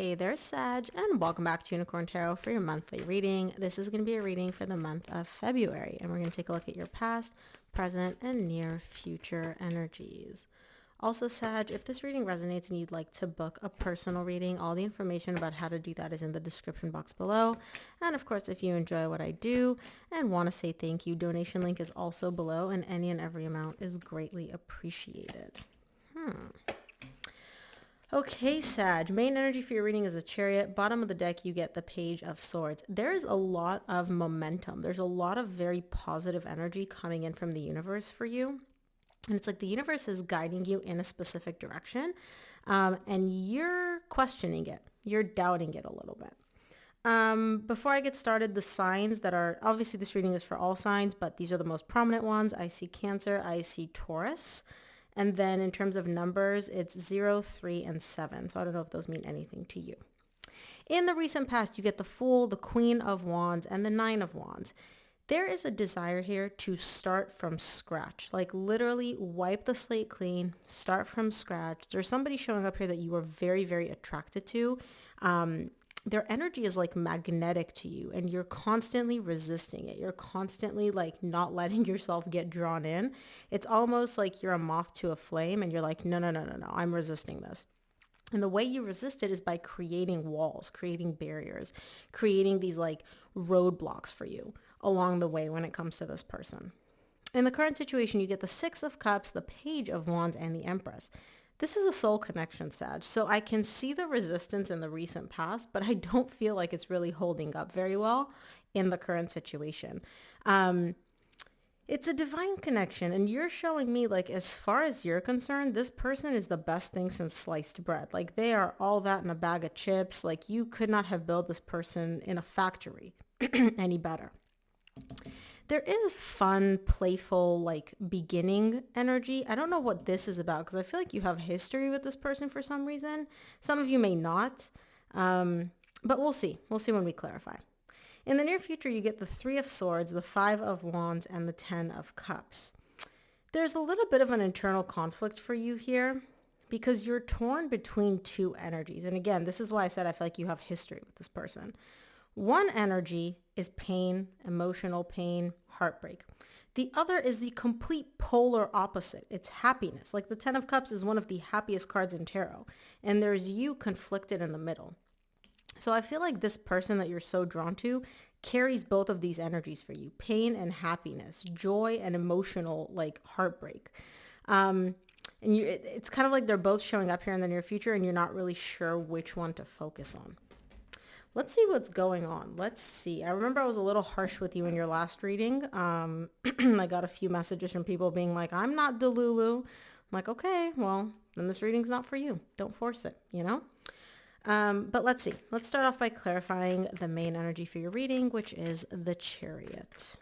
Hey there, Sag, and welcome back to Unicorn Tarot for your monthly reading. This is going to be a reading for the month of February, and we're going to take a look at your past, present, and near future energies. Also, Sag, if this reading resonates and you'd like to book a personal reading, all the information about how to do that is in the description box below. And of course, if you enjoy what I do and want to say thank you, donation link is also below, and any and every amount is greatly appreciated. Okay, Sag, main energy for your reading is a Chariot. Bottom of the deck, you get the Page of Swords. There is a lot of momentum. There's a lot of very positive energy coming in from the universe for you. And it's like the universe is guiding you in a specific direction. And you're questioning it. You're doubting it a little bit. Before I get started, the signs that are, obviously this reading is for all signs, but these are the most prominent ones. I see Cancer, I see Taurus. And then in terms of numbers, it's 0, 3, and 7. So I don't know if those mean anything to you. In the recent past, you get the Fool, the Queen of Wands, and the Nine of Wands. There is a desire here to start from scratch, like literally wipe the slate clean, start from scratch. There's somebody showing up here that you are very, very attracted to. Their energy is like magnetic to you and you're constantly resisting it. You're constantly like not letting yourself get drawn in. It's almost like you're a moth to a flame and you're like, no, I'm resisting this. And the way you resist it is by creating walls, creating barriers, creating these like roadblocks for you along the way when it comes to this person. In the current situation, you get the Six of Cups, the Page of Wands, and the Empress. This is a soul connection, Sag. So I can see the resistance in the recent past, but I don't feel like it's really holding up very well in the current situation. It's a divine connection, and you're showing me, like, as far as you're concerned, this person is the best thing since sliced bread. Like, they are all that in a bag of chips. Like, you could not have built this person in a factory any better. There is fun, playful, like beginning energy. I don't know what this is about because I feel like you have history with this person for some reason. Some of you may not, but we'll see. We'll see when we clarify. In the near future, you get the Three of Swords, the Five of Wands, and the Ten of Cups. There's a little bit of an internal conflict for you here because you're torn between two energies. And again, this is why I said I feel like you have history with this person. One energy is pain, emotional pain, heartbreak. The other is the complete polar opposite. It's happiness. Like the Ten of Cups is one of the happiest cards in tarot. And there's you conflicted in the middle. So I feel like this person that you're so drawn to carries both of these energies for you. Pain and happiness, joy and emotional like heartbreak. It's kind of like they're both showing up here in the near future and you're not really sure which one to focus on. Let's see what's going on. Let's see. I remember I was a little harsh with you in your last reading. I got a few messages from people being like, I'm not Delulu. I'm like, okay, well, then this reading's not for you. Don't force it, you know? But let's see. Let's start off by clarifying the main energy for your reading, which is the Chariot.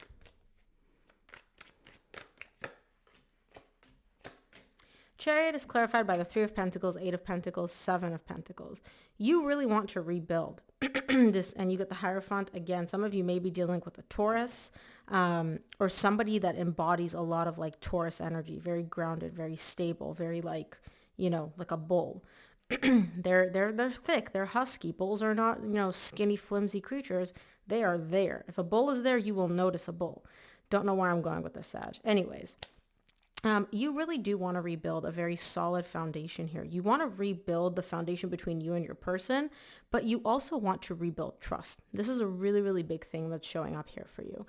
Chariot is clarified by the Three of Pentacles, Eight of Pentacles, Seven of Pentacles. You really want to rebuild this, and you get the Hierophant. Again, some of you may be dealing with a Taurus or somebody that embodies a lot of like Taurus energy, very grounded, very stable, very like, you know, like a bull. They're thick, they're husky. Bulls are not, you know, skinny, flimsy creatures. They are there. If a bull is there, you will notice a bull. Don't know where I'm going with this, Sag. Anyways. You really do want to rebuild a very solid foundation here. You want to rebuild the foundation between you and your person, but you also want to rebuild trust. This is a really, really big thing that's showing up here for you.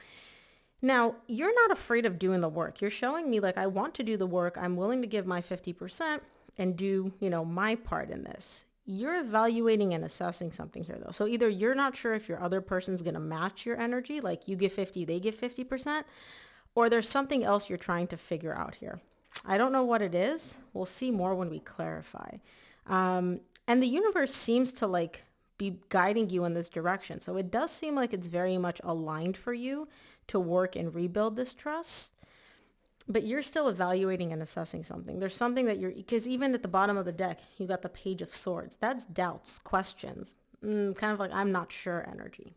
Now, you're not afraid of doing the work. You're showing me like, I want to do the work. I'm willing to give my 50% and do, you know, my part in this. You're evaluating and assessing something here though. So either you're not sure if your other person's going to match your energy, like you give 50, they give 50%, or there's something else you're trying to figure out here. I don't know what it is. We'll see more when we clarify. And the universe seems to like be guiding you in this direction. So it does seem like it's very much aligned for you to work and rebuild this trust. But you're still evaluating and assessing something. There's something that because even at the bottom of the deck, you got the Page of Swords. That's doubts, questions, kind of like I'm not sure energy.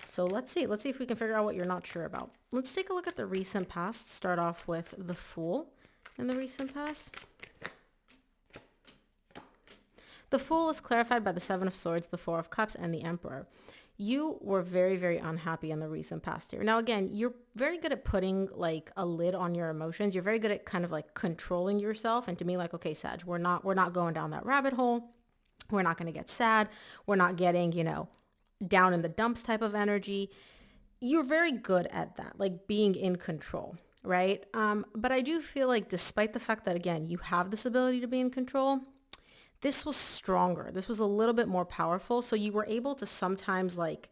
So let's see if we can figure out what you're not sure about. Let's take a look at the recent past. Start off with the Fool in the recent past. The Fool is clarified by the Seven of Swords, the Four of Cups, and the Emperor. You were very, very unhappy in the recent past here. Now, again, you're very good at putting like a lid on your emotions. You're very good at kind of like controlling yourself and to me like, okay, Sag, we're not going down that rabbit hole. We're not going to get sad. We're not getting, down in the dumps type of energy. You're very good at that, like being in control, right? But I do feel like despite the fact that, again, you have this ability to be in control, this was stronger. This was a little bit more powerful. So you were able to sometimes like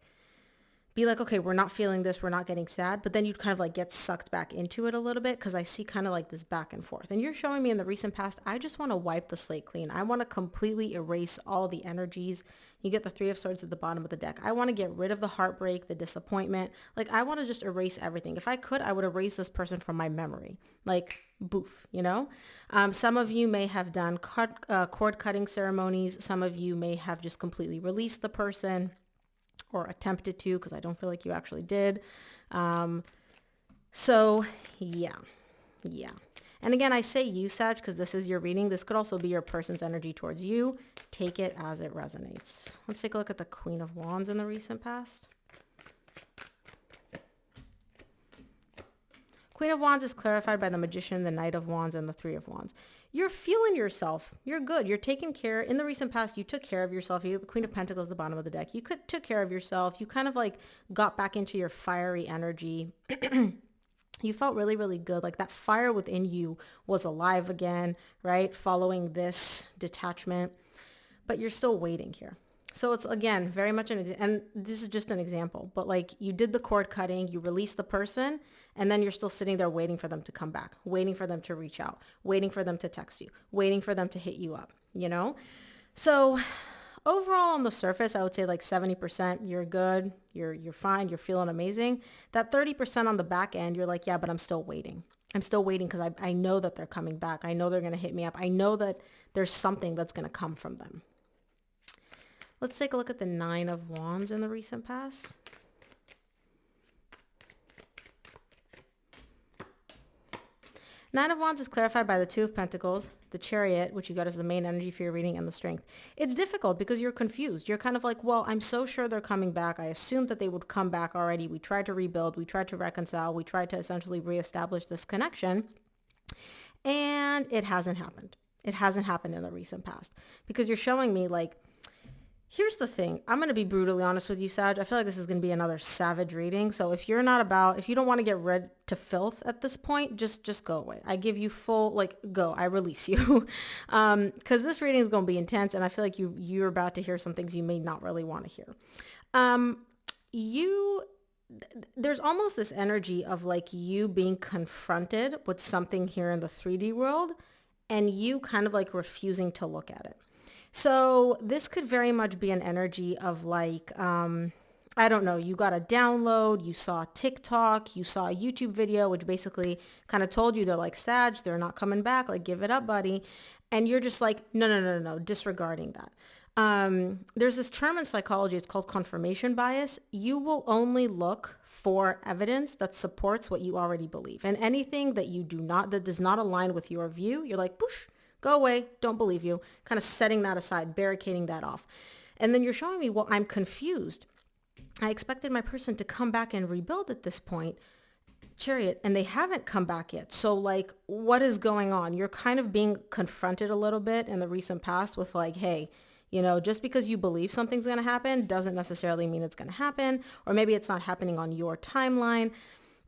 be like, okay, we're not feeling this. We're not getting sad. But then you'd kind of like get sucked back into it a little bit because I see kind of like this back and forth. And you're showing me in the recent past, I just want to wipe the slate clean. I want to completely erase all the energies. You get the Three of Swords at the bottom of the deck. I want to get rid of the heartbreak, the disappointment. Like I want to just erase everything. If I could, I would erase this person from my memory. Like boof, Some of you may have done cord cutting ceremonies. Some of you may have just completely released the person or attempted to, because I don't feel like you actually did. So yeah. And again, I say you, Sag, because this is your reading. This could also be your person's energy towards you. Take it as it resonates. Let's take a look at the Queen of Wands in the recent past. Queen of Wands is clarified by the Magician, the Knight of Wands, and the Three of Wands. You're feeling yourself. You're good. You're taking care. In the recent past, you took care of yourself. You, the Queen of Pentacles, the bottom of the deck. You took care of yourself. You kind of like got back into your fiery energy. You felt really, really good. Like that fire within you was alive again, right? Following this detachment. But you're still waiting here. So it's, again, very much and this is just an example, but like you did the cord cutting, you released the person, and then you're still sitting there waiting for them to come back, waiting for them to reach out, waiting for them to text you, waiting for them to hit you up, So overall on the surface, I would say like 70%, you're good, you're fine, you're feeling amazing. That 30% on the back end, you're like, yeah, but I'm still waiting. I'm still waiting because I know that they're coming back. I know they're going to hit me up. I know that there's something that's going to come from them. Let's take a look at the Nine of Wands in the recent past. Nine of Wands is clarified by the Two of Pentacles, the Chariot, which you got as the main energy for your reading, and the Strength. It's difficult because you're confused. You're kind of like, well, I'm so sure they're coming back. I assumed that they would come back already. We tried to rebuild. We tried to reconcile. We tried to essentially reestablish this connection. And it hasn't happened. It hasn't happened in the recent past because you're showing me like, here's the thing. I'm going to be brutally honest with you, Sag. I feel like this is going to be another savage reading. So if you don't want to get rid to filth at this point, just go away. I give you full, go. I release you. Because this reading is going to be intense. And I feel like you're about to hear some things you may not really want to hear. There's almost this energy of like you being confronted with something here in the 3D world and you kind of like refusing to look at it. So this could very much be an energy of like, I don't know, you got a download, you saw TikTok, you saw a YouTube video, which basically kind of told you they're like, Sag, they're not coming back, like give it up, buddy. And you're just like, no, disregarding that. There's this term in psychology, it's called confirmation bias. You will only look for evidence that supports what you already believe. And anything that does not align with your view, you're like, poosh. Go away, don't believe you, kind of setting that aside, barricading that off. And then you're showing me, well, I'm confused. I expected my person to come back and rebuild at this point, Chariot, and they haven't come back yet. So like, what is going on? You're kind of being confronted a little bit in the recent past with like, hey, just because you believe something's going to happen doesn't necessarily mean it's going to happen, or maybe it's not happening on your timeline.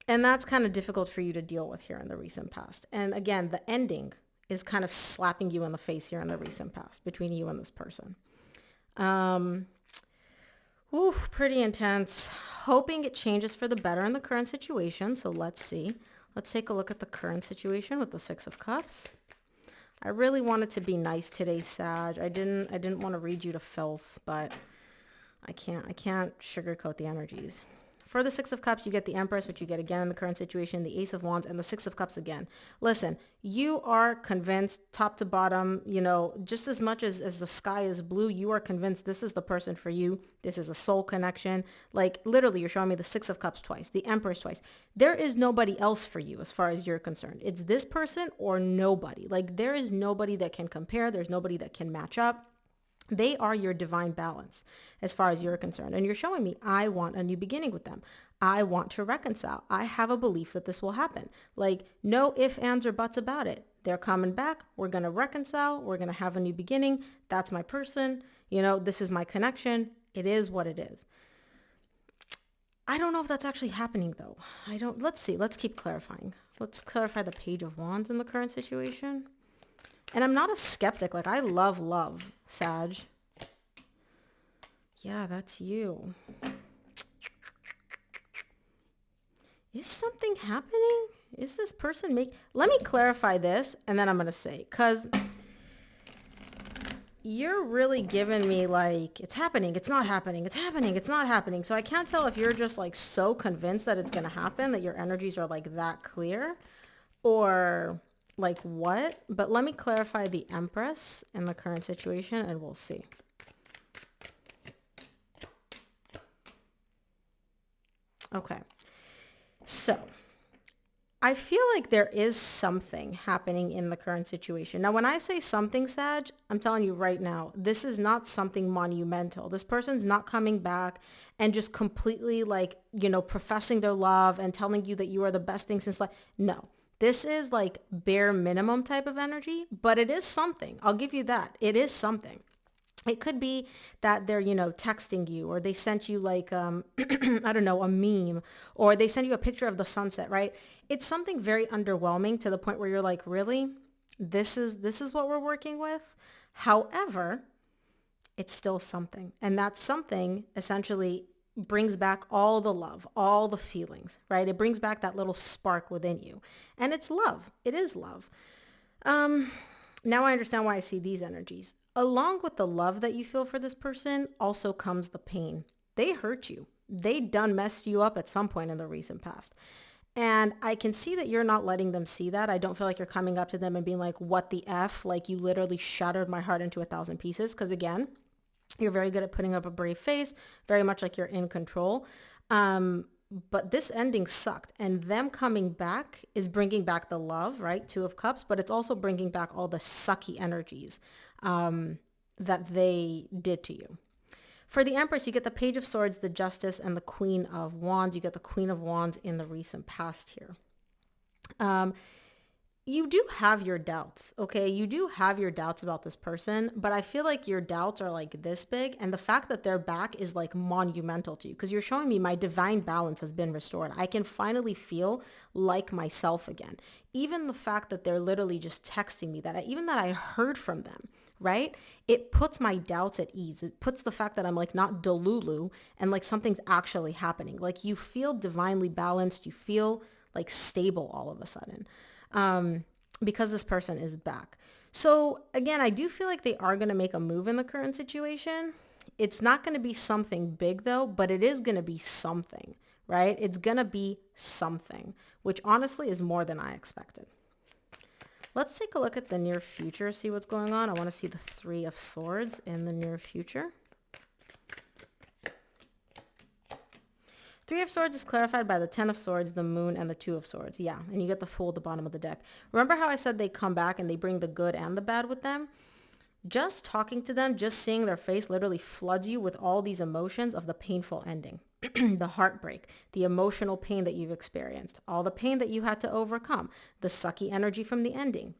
And that's kind of difficult for you to deal with here in the recent past. And again, the ending is kind of slapping you in the face here in the recent past between you and this person. Pretty intense. Hoping it changes for the better in the current situation. So let's see. Let's take a look at the current situation with the Six of Cups. I really wanted to be nice today, Sag. I didn't want to read you to filth, but I can't sugarcoat the energies. For the Six of Cups, you get the Empress, which you get again in the current situation, the Ace of Wands, and the Six of Cups again. Listen, you are convinced top to bottom, just as much as the sky is blue, you are convinced this is the person for you. This is a soul connection. Like literally, you're showing me the Six of Cups twice, the Empress twice. There is nobody else for you as far as you're concerned. It's this person or nobody. Like there is nobody that can compare. There's nobody that can match up. They are your divine balance as far as you're concerned. And you're showing me, I want a new beginning with them. I want to reconcile. I have a belief that this will happen. Like no ifs, ands, or buts about it. They're coming back. We're going to reconcile. We're going to have a new beginning. That's my person. This is my connection. It is what it is. I don't know if that's actually happening though. Let's see. Let's keep clarifying. Let's clarify the Page of Wands in the current situation. And I'm not a skeptic. Like I love love, Sag. Yeah, that's you. Is something happening? Is this person let me clarify this and then I'm going to say, because you're really giving me like, it's happening, it's not happening, it's happening, it's not happening. So I can't tell if you're just like so convinced that it's going to happen, that your energies are like that clear, or like what? But let me clarify the Empress in the current situation and we'll see. Okay. So I feel like there is something happening in the current situation. Now, when I say something, Sag, I'm telling you right now, this is not something monumental. This person's not coming back and just completely like, professing their love and telling you that you are the best thing since life. No, this is like bare minimum type of energy, but it is something. I'll give you that. It is something. It could be that they're, texting you, or they sent you like, I don't know, a meme, or they send you a picture of the sunset, right? It's something very underwhelming to the point where you're like, really? This is what we're working with? However, it's still something. And that something essentially brings back all the love, all the feelings, right? It brings back that little spark within you. And it's love. It is love. Now I understand why I see these energies. Along with the love that you feel for this person also comes the pain. They hurt you. They done messed you up at some point in the recent past. And I can see that you're not letting them see that. I don't feel like you're coming up to them and being like, what the F? Like you literally shattered my heart into 1,000 pieces. Because again, you're very good at putting up a brave face, very much like you're in control. But this ending sucked, and them coming back is bringing back the love, right? 2 of Cups, but it's also bringing back all the sucky energies that they did to you. For the Empress, you get the Page of Swords, the Justice, and the Queen of Wands. You get the Queen of Wands in the recent past here. You do have your doubts, okay? You do have your doubts about this person, but I feel like your doubts are like this big, and the fact that they're back is like monumental to you, because you're showing me my divine balance has been restored. I can finally feel like myself again. Even the fact that they're literally just texting me, that I heard from them, right? It puts my doubts at ease. It puts the fact that I'm like not delulu and like something's actually happening. Like you feel divinely balanced. You feel like stable all of a sudden. Because this person is back. So again, I do feel like they are going to make a move in the current situation. It's not going to be something big though, but it is going to be something, right? It's going to be something, which honestly is more than I expected. Let's take a look at the near future, see what's going on. I want to see the 3 of Swords in the near future. 3 of Swords is clarified by the 10 of Swords, the Moon, and the 2 of Swords. Yeah, and you get the Fool at the bottom of the deck. Remember how I said they come back and they bring the good and the bad with them? Just talking to them, just seeing their face literally floods you with all these emotions of the painful ending, the heartbreak, the emotional pain that you've experienced, all the pain that you had to overcome, the sucky energy from the ending,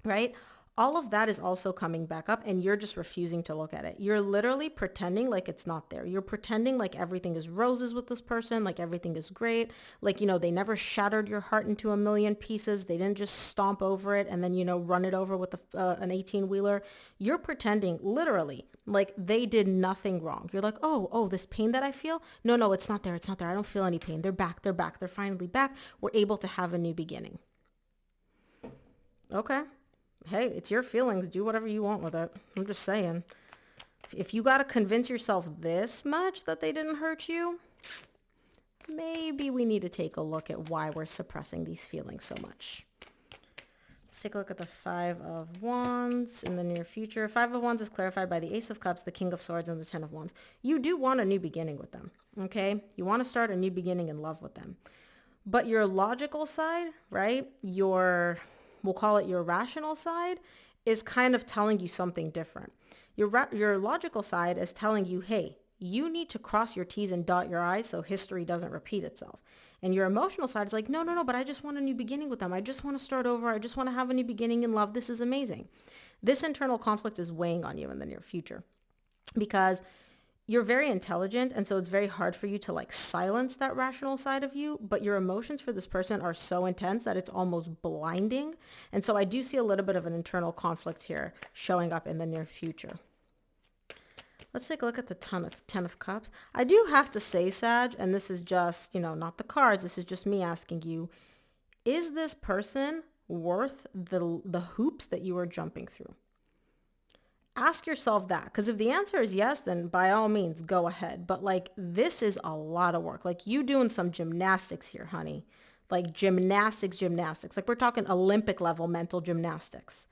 right? All of that is also coming back up, and you're just refusing to look at it. You're literally pretending like it's not there. You're pretending like everything is roses with this person, like everything is great. Like, they never shattered your heart into a million pieces. They didn't just stomp over it and then, run it over with an 18-wheeler. You're pretending literally like they did nothing wrong. You're like, oh, this pain that I feel? No, it's not there. It's not there. I don't feel any pain. They're back. They're back. They're finally back. We're able to have a new beginning. Okay. Hey, it's your feelings. Do whatever you want with it. I'm just saying. If you got to convince yourself this much that they didn't hurt you, maybe we need to take a look at why we're suppressing these feelings so much. Let's take a look at the 5 of Wands in the near future. 5 of Wands is clarified by the Ace of Cups, the King of Swords, and the 10 of Wands. You do want a new beginning with them, okay? You want to start a new beginning in love with them. But your logical side, right, we'll call it your rational side, is kind of telling you something different. Your logical side is telling you, hey, you need to cross your T's and dot your I's so history doesn't repeat itself. And your emotional side is like, no, but I just want a new beginning with them. I just want to start over. I just want to have a new beginning in love. This is amazing. This internal conflict is weighing on you in the near future because you're very intelligent. And so it's very hard for you to like silence that rational side of you. But your emotions for this person are so intense that it's almost blinding. And so I do see a little bit of an internal conflict here showing up in the near future. Let's take a look at the Ten of Cups. I do have to say, Sag, and this is just, not the cards. This is just me asking you, is this person worth the hoops that you are jumping through? Ask yourself that, because if the answer is yes, then by all means, go ahead. But like, this is a lot of work. Like you doing some gymnastics here, honey. Like gymnastics. Like we're talking Olympic level mental gymnastics.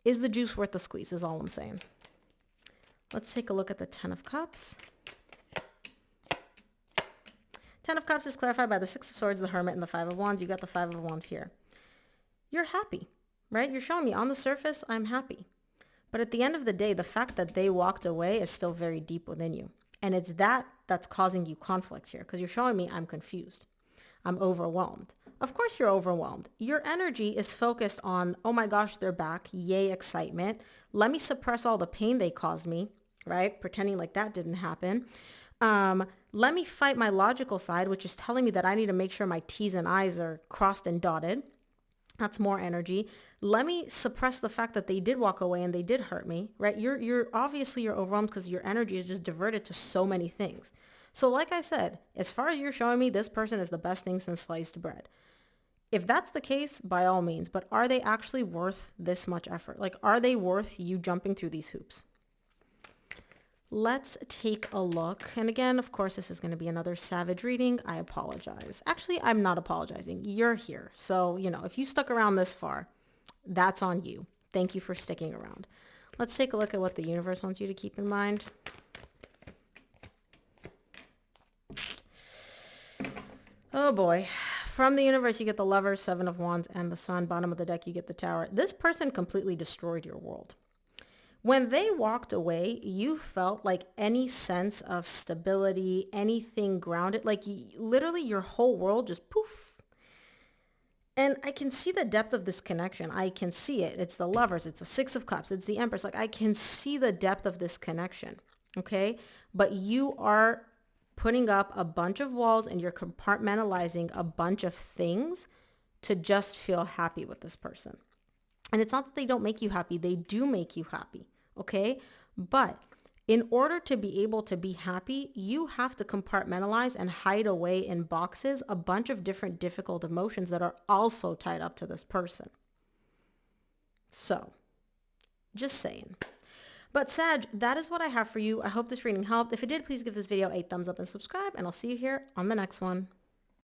Is the juice worth the squeeze is all I'm saying. Let's take a look at the Ten of Cups. Ten of Cups is clarified by the Six of Swords, the Hermit, and the Five of Wands. You got the Five of Wands here. You're happy, right? You're showing me on the surface, I'm happy. But at the end of the day, the fact that they walked away is still very deep within you. And it's that's causing you conflict here because you're showing me I'm confused. I'm overwhelmed. Of course you're overwhelmed. Your energy is focused on, oh my gosh, they're back. Yay, excitement. Let me suppress all the pain they caused me, right? Pretending like that didn't happen. Let me fight my logical side, which is telling me that I need to make sure my T's and I's are crossed and dotted. That's more energy. Let me suppress the fact that they did walk away and they did hurt me, right? You're obviously you're overwhelmed because your energy is just diverted to so many things. So like I said, as far as you're showing me, this person is the best thing since sliced bread. If that's the case, by all means, but are they actually worth this much effort? Like, are they worth you jumping through these hoops? Let's take a look. And again, of course, this is going to be another savage reading. I apologize. Actually, I'm not apologizing. You're here. So, if you stuck around this far, that's on you. Thank you for sticking around. Let's take a look at what the universe wants you to keep in mind. Oh boy. From the universe, you get the Lovers, Seven of Wands, and the Sun. Bottom of the deck, you get the Tower. This person completely destroyed your world. When they walked away, you felt like any sense of stability, anything grounded, like literally your whole world just poof. And I can see the depth of this connection. I can see it. It's the Lovers. It's the Six of Cups. It's the Empress. Like I can see the depth of this connection. Okay. But you are putting up a bunch of walls and you're compartmentalizing a bunch of things to just feel happy with this person. And it's not that they don't make you happy. They do make you happy. Okay. But in order to be able to be happy, you have to compartmentalize and hide away in boxes a bunch of different difficult emotions that are also tied up to this person. So just saying. But Sag, that is what I have for you. I hope this reading helped. If it did, please give this video a thumbs up and subscribe, and I'll see you here on the next one.